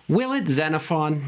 Will it, Xenophon?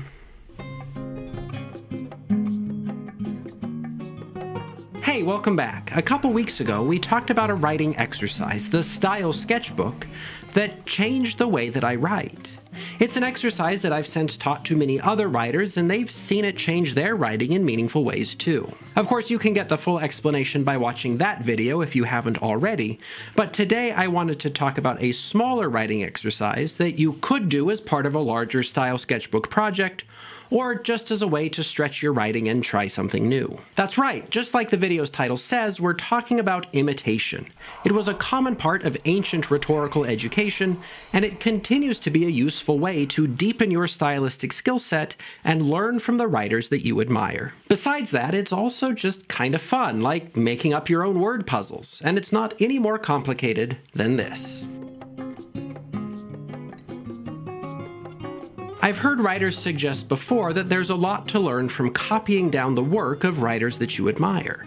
Hey, welcome back. A couple weeks ago, we talked about a writing exercise, the Style Sketchbook, that changed the way that I write. It's an exercise that I've since taught to many other writers, and they've seen it change their writing in meaningful ways too. Of course, you can get the full explanation by watching that video if you haven't already, but today I wanted to talk about a smaller writing exercise that you could do as part of a larger Style Sketchbook project, or just as a way to stretch your writing and try something new. That's right, just like the video's title says, we're talking about imitation. It was a common part of ancient rhetorical education, and it continues to be a useful way to deepen your stylistic skill set and learn from the writers that you admire. Besides that, it's also just kind of fun, like making up your own word puzzles, and it's not any more complicated than this. I've heard writers suggest before that there's a lot to learn from copying down the work of writers that you admire.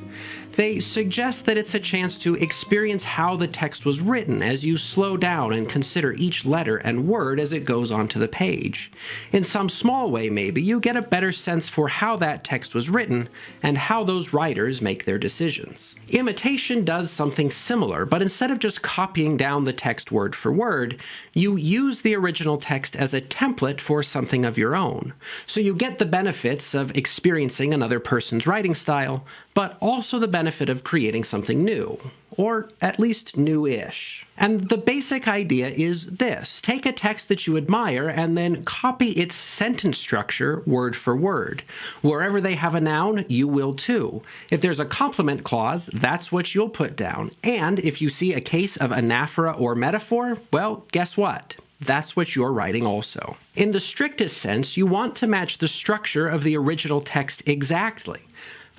They suggest that it's a chance to experience how the text was written as you slow down and consider each letter and word as it goes onto the page. In some small way, maybe, you get a better sense for how that text was written and how those writers make their decisions. Imitation does something similar, but instead of just copying down the text word for word, you use the original text as a template for something of your own. So you get the benefits of experiencing another person's writing style, but also the benefit of creating something new, or at least new-ish. And the basic idea is this: take a text that you admire and then copy its sentence structure word for word. Wherever they have a noun, you will too. If there's a complement clause, that's what you'll put down. And if you see a case of anaphora or metaphor, well, guess what? That's what you're writing also. In the strictest sense, you want to match the structure of the original text exactly.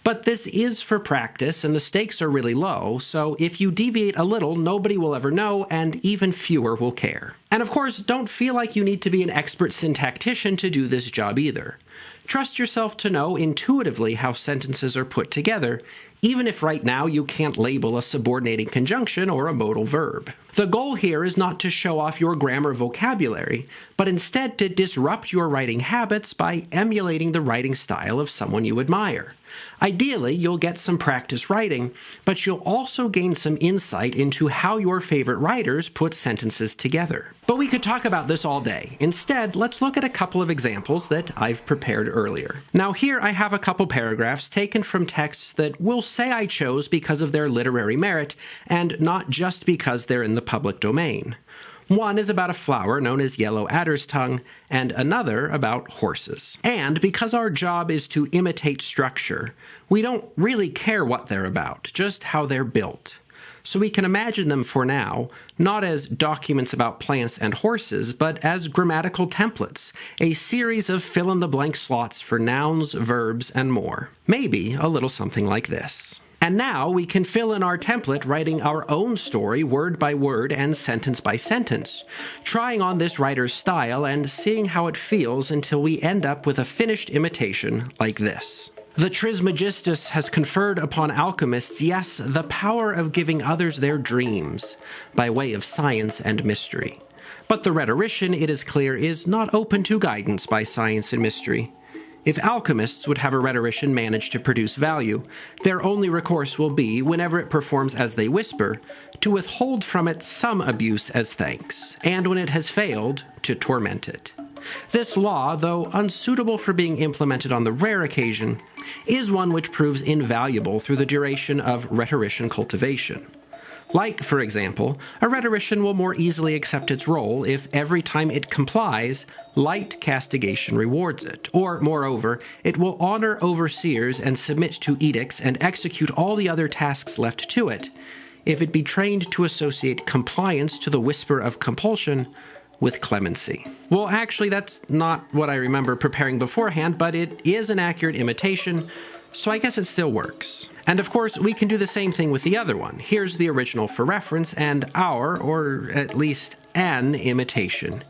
But this is for practice, and the stakes are really low, so if you deviate a little, nobody will ever know, and even fewer will care. And of course, don't feel like you need to be an expert syntactician to do this job either. Trust yourself to know intuitively how sentences are put together, even if right now you can't label a subordinating conjunction or a modal verb. The goal here is not to show off your grammar vocabulary, but instead to disrupt your writing habits by emulating the writing style of someone you admire. Ideally, you'll get some practice writing, but you'll also gain some insight into how your favorite writers put sentences together. But we could talk about this all day. Instead, let's look at a couple of examples that I've prepared earlier. Now here I have a couple paragraphs taken from texts that we'll say I chose because of their literary merit, and not just because they're in the public domain. One is about a flower known as yellow adder's tongue, and another about horses. And because our job is to imitate structure, we don't really care what they're about, just how they're built. So we can imagine them for now, not as documents about plants and horses, but as grammatical templates, a series of fill-in-the-blank slots for nouns, verbs, and more. Maybe a little something like this. And now we can fill in our template writing our own story word by word and sentence by sentence, trying on this writer's style and seeing how it feels until we end up with a finished imitation like this. The Trismegistus has conferred upon alchemists, yes, the power of giving others their dreams, by way of science and mystery. But the rhetorician, it is clear, is not open to guidance by science and mystery. If alchemists would have a rhetorician manage to produce value, their only recourse will be, whenever it performs as they whisper, to withhold from it some abuse as thanks, and when it has failed, to torment it. This law, though unsuitable for being implemented on the rare occasion, is one which proves invaluable through the duration of rhetorician cultivation. Like, for example, a rhetorician will more easily accept its role if every time it complies, light castigation rewards it, or, moreover, it will honor overseers and submit to edicts and execute all the other tasks left to it, if it be trained to associate compliance to the whisper of compulsion with clemency. Well, actually, that's not what I remember preparing beforehand, but it is an accurate imitation, so I guess it still works. And of course, we can do the same thing with the other one. Here's the original for reference, and our, or at least an, imitation.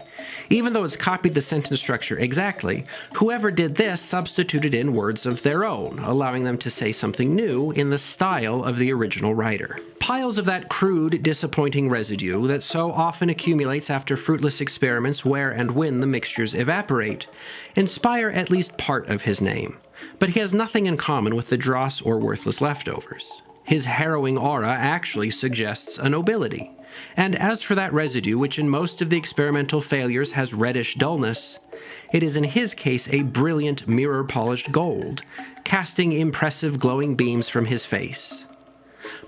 Even though it's copied the sentence structure exactly, whoever did this substituted in words of their own, allowing them to say something new in the style of the original writer. Piles of that crude, disappointing residue that so often accumulates after fruitless experiments where and when the mixtures evaporate inspire at least part of his name, but he has nothing in common with the dross or worthless leftovers. His harrowing aura actually suggests a nobility. And as for that residue, which in most of the experimental failures has reddish dullness, it is in his case a brilliant mirror-polished gold, casting impressive glowing beams from his face.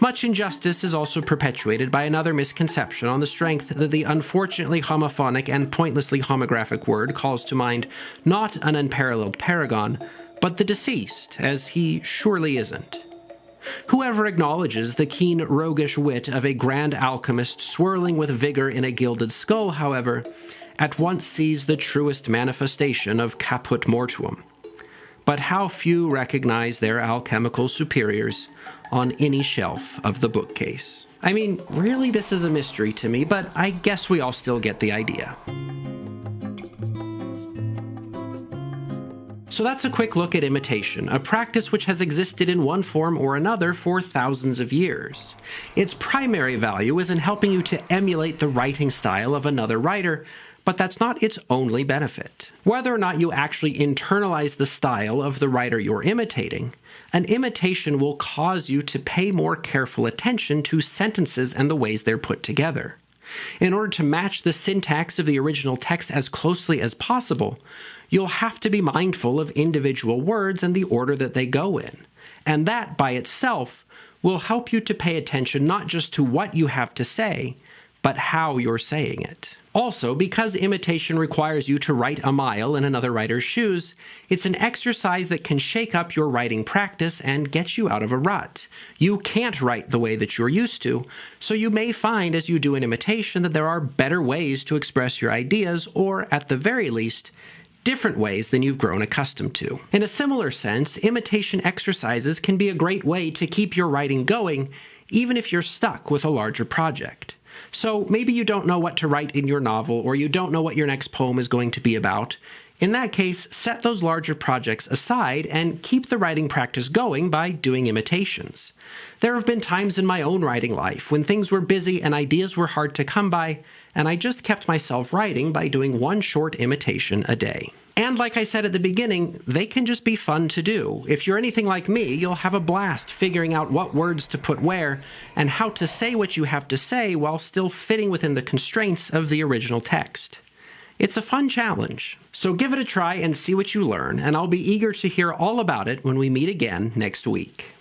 Much injustice is also perpetuated by another misconception on the strength that the unfortunately homophonic and pointlessly homographic word calls to mind not an unparalleled paragon, but the deceased, as he surely isn't. Whoever acknowledges the keen roguish wit of a grand alchemist swirling with vigor in a gilded skull, however, at once sees the truest manifestation of caput mortuum. But how few recognize their alchemical superiors on any shelf of the bookcase. I mean, really this is a mystery to me, but I guess we all still get the idea. So that's a quick look at imitation, a practice which has existed in one form or another for thousands of years. Its primary value is in helping you to emulate the writing style of another writer, but that's not its only benefit. Whether or not you actually internalize the style of the writer you're imitating, an imitation will cause you to pay more careful attention to sentences and the ways they're put together. In order to match the syntax of the original text as closely as possible, you'll have to be mindful of individual words and the order that they go in. And that, by itself, will help you to pay attention not just to what you have to say, but how you're saying it. Also, because imitation requires you to write a mile in another writer's shoes, it's an exercise that can shake up your writing practice and get you out of a rut. You can't write the way that you're used to, so you may find as you do an imitation that there are better ways to express your ideas, or, at the very least, different ways than you've grown accustomed to. In a similar sense, imitation exercises can be a great way to keep your writing going, even if you're stuck with a larger project. So maybe you don't know what to write in your novel, or you don't know what your next poem is going to be about. In that case, set those larger projects aside and keep the writing practice going by doing imitations. There have been times in my own writing life when things were busy and ideas were hard to come by, and I just kept myself writing by doing one short imitation a day. And like I said at the beginning, they can just be fun to do. If you're anything like me, you'll have a blast figuring out what words to put where and how to say what you have to say while still fitting within the constraints of the original text. It's a fun challenge. So give it a try and see what you learn, and I'll be eager to hear all about it when we meet again next week.